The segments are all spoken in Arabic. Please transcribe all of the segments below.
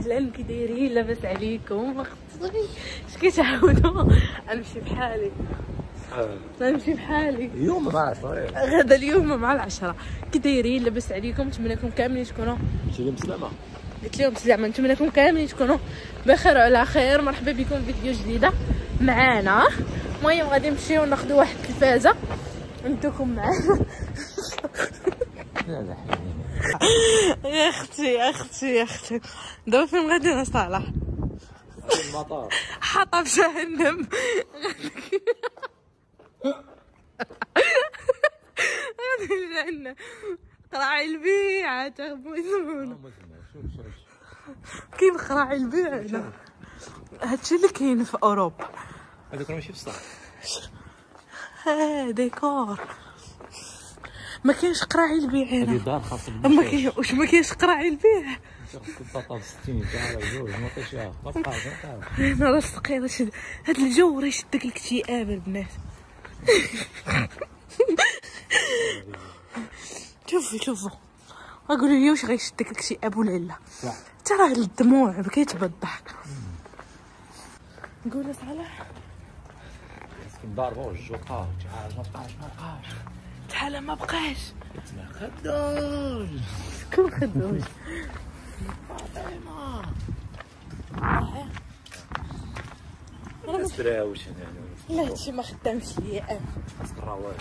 العلم كي دايرين؟ لاباس عليكم؟ اش كتعاودوا؟ غنمشي بحالي غنمشي بحالي اليوم مع 10 غدا اليوم مع 10. كي دايرين؟ لاباس عليكم؟ نتمنىكم كاملين تكونوا سلامة. قلت لهم سلامة. نتمنىكم كاملين تكونوا بخير وعلى خير. مرحبا بكم في فيديو جديده معانا. المهم غادي نمشيو ناخذوا واحد التلفازه ندوكم معانا. لا يا اختي دابا فين غادي انا صالح؟ المطار حاطه في جهنم. غادي جهنم قراعي البيعة تغمزون. كاين قراعي البيع هنا. هادشي اللي كاين في اوروبا. هذاك راه ماشي في الصح. ديكور. ما كاينش قراعي البيع هنا. هذه دار خاصك. واش ما كاينش قراعي البيع؟ البطاطا ب 60 تاع جوج ما طيشها ما بقاش. انا راه ثقيله هاد الجو راه يشدك الاكتئاب البنات. شوفوا قولوا لي واش غيشدك الاكتئاب ولا لا؟ ترى الدموع بكيت بالضحك. نقول صالح نضربوا الجوقه تعال ما بقاش ما بقاش خدوج. شكون خدوج؟ فاطمه ما تسراوش لا هادشي ما خدامش ليا انا. صراوات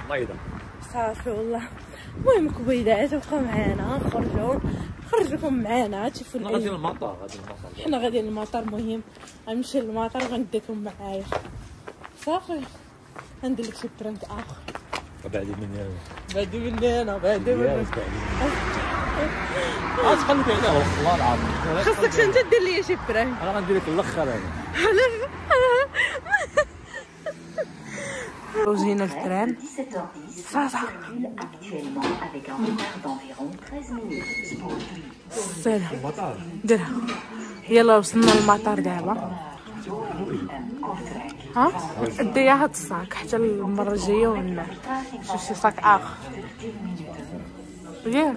نايضه صافي والله. المهم كبيدات بقاو معانا. خرجوكم معانا تشوفوا غادي للمطار. حنا غاديين للمطار. المهم غنمشي للمطار وغنديكم معايا. صافي غندير لك شي برانك اخر. بعدي مني انا بعدي مني تخليك عليه والله العظيم. خاصك انت دير لي شي برانك. انا غندير لك الاخر انا. روزينا الترام صافا سلام درها. يلا وصلنا للمطار دابا. ديا هاد الصاك حتى المره الجايه ولا شي صاك اخر. ياك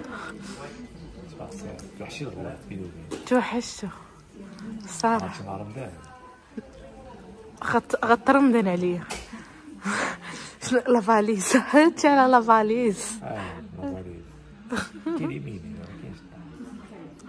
توحشتو صافي. غترمضن عليا. لافاليز هاتي على لافاليز.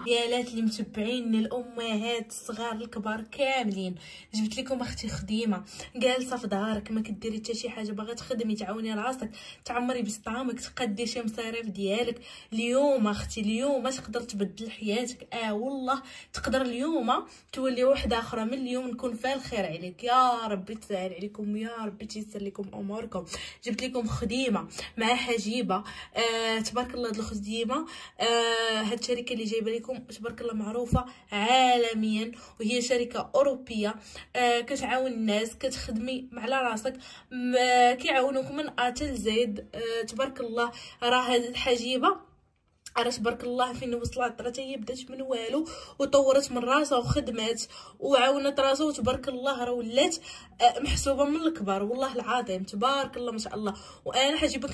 ديالات اللي متبعين الامهات الصغار الكبار كاملين. جبت لكم اختي خديمه جالسه في دارك ما كديري حتى شي حاجه باغا تخدمي تعاوني راسك تعمري بسطامك تقدي شي مصاريف ديالك. اليوم اختي اليوم تقدر تبدل حياتك. والله تقدر اليوم تولي وحده اخرى. من اليوم نكون فيها الخير عليك. يا ربي تسهل عليكم يا ربي تيسر لكم اموركم. جبت لكم خديمه مع حجيبه. تبارك الله هاد الخديمه. هاد الشركه اللي جايبه لكم تبارك الله معروفه عالميا وهي شركه اوروبيه. كتعاون الناس كتخدمي على راسك. كيعاونوكم من اتل زيد. تبارك الله راه هاد الحجيبه راه تبارك الله فين وصلت. راه هي بدات من والو وطورت من راسها وخدمات وعاونت راسها وتبارك الله راه ولات محسوبه من الكبار. والله العظيم تبارك الله ما شاء الله. وانا حجيبه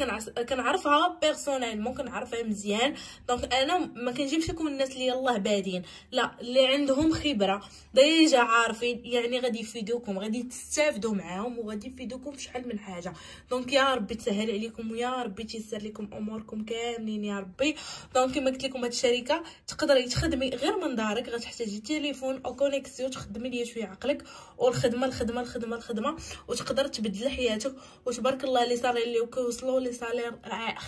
كنعرفها بيرسونيلمون كنعرفها مزيان. دونك انا ما كنجيبش لكم الناس اللي يلاه بادين لا اللي عندهم خبره ديجا عارفين يعني غادي يفيدوكم غادي تستافدوا معاهم وغادي يفيدوكم في شحال من حاجه. دونك يا ربي تسهل عليكم ويا ربي تيسر لكم اموركم كاملين يا ربي. دونك كما قلت لكم هاد الشركه تقدري تخدمي غير من دارك. غتحتاجي تليفون او كونيكسيون تخدمي ليا شويه عقلك والخدمه وتقدر تبدل حياتك. وتبارك الله لي صالير اللي كيوصلوا لي صالير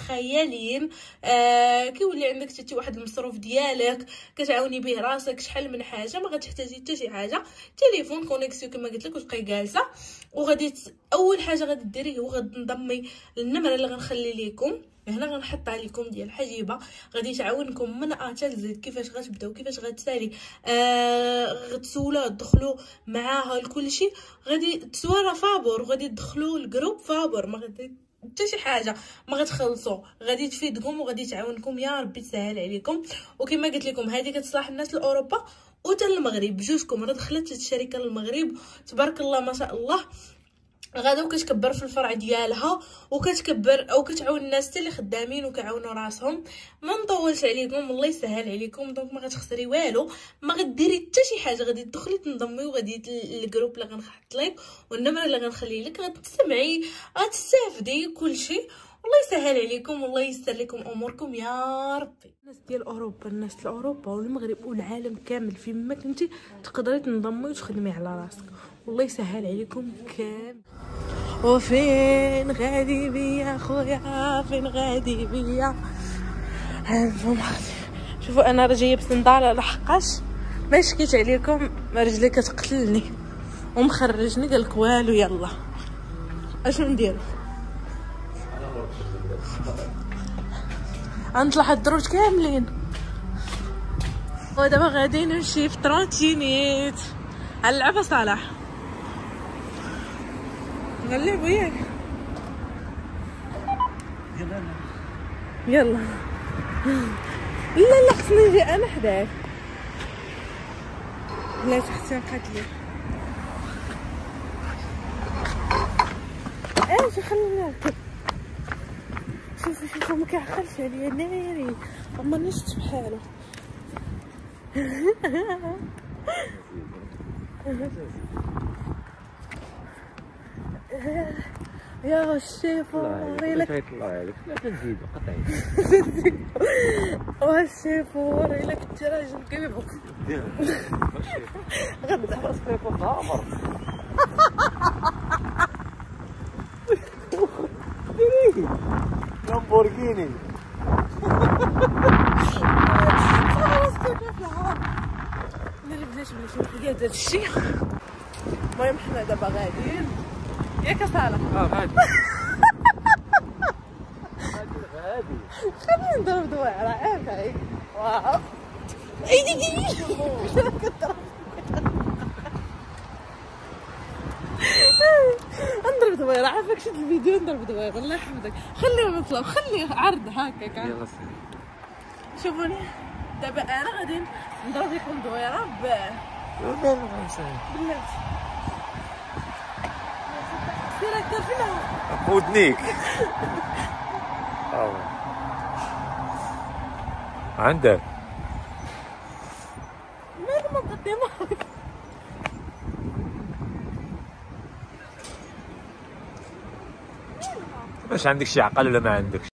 خياليين. كيولي عندك حتى واحد المصروف ديالك كتعاوني به راسك شحال من حاجه. ما غتحتاجي حتى شي حاجه. تليفون كونيكسيون كما قلت لك وتبقاي جالسه. وغادي اول حاجه غادي ديري هو غتنضمي للنمره اللي غنخلي لكم هنا غنحطها لكم ديال حجيبه. غادي تعاونكم من اتل زد كيفاش غتبداو كيفاش غتسالي. غتسولوا تدخلوا معاها لكل شيء. غادي تسوى فابور وغادي تدخلوا الجروب فابور. ما غادي حتى شي حاجه ما غتخلصوا. غادي تفيدكم وغادي تعاونكم يا ربي تسهل عليكم. وكما قلت لكم هذه كتصلح الناس لاوروبا وتا المغرب بجوجكم. راه دخلت الشركه للمغرب تبارك الله ما شاء الله. غادا وكتكبر في الفرع ديالها وكتكبر او كتعاون الناس حتى اللي خدامين وكيعاونوا راسهم. ما نطولش عليكم، الله يسهل عليكم. دونك ما غتخسري والو، ما غديري حتى شي حاجه، غادي تدخلي تنضمي وغادي الجروب اللي غنحط لك والنمره اللي غنخلي لك، غتستمعي غتستافدي كلشي. والله يسهل عليكم والله ييسر لكم اموركم يا ربي. الناس ديال اوروبا، الناس ديال اوروبا والمغرب والعالم كامل فين ما كنتي تقدري تنضمي وتخدمي على راسك. والله يسهل عليكم كامل. وفين غادي بيا خويا، فين غادي بيا؟ هانتوما شوفوا انا راه جايه بسنداله لحقاش ما شكيت عليكم، رجلي كتقتلني ومخرجني. قالك والو يلا اشنو نديرو؟ غنطلع هاد الدروج كاملين. ودابا غادي نمشي في ترونتينيت. غنلعب صلاح، غنلعبو ياك؟ يلا لا خصني نجي انا حداك. لا تحتي نقاتلي. اجي خليني نركب. شوفوا ما كيعقلش عليا ناري، اما نشت بحالو. يا الشيفور إلا كيطلع عليك لا تنزيدو قطعي. الشيفور الا كنتي راجل كيبغيك غدا خاصك يكون ضامر. لامبورغيني. بلاش حكاية هذا الشيء. المهم حنا دابا غاديين ياك صالح. غادي. غادي. خلينا نضرب دوائر عافاك. واو ايدي نضرب دوائر عافاك. شد الفيديو نضرب دوائر الله يحفظك. خليهم يطلعوا، خليه عرض هكاك. يلا شوفوني دابا انا غادي نضرب لكم دويره بالله. سير هكا فينا ودنيك. عندك مالي مقدمك. واش عندك شي عقل ولا ما عندكش؟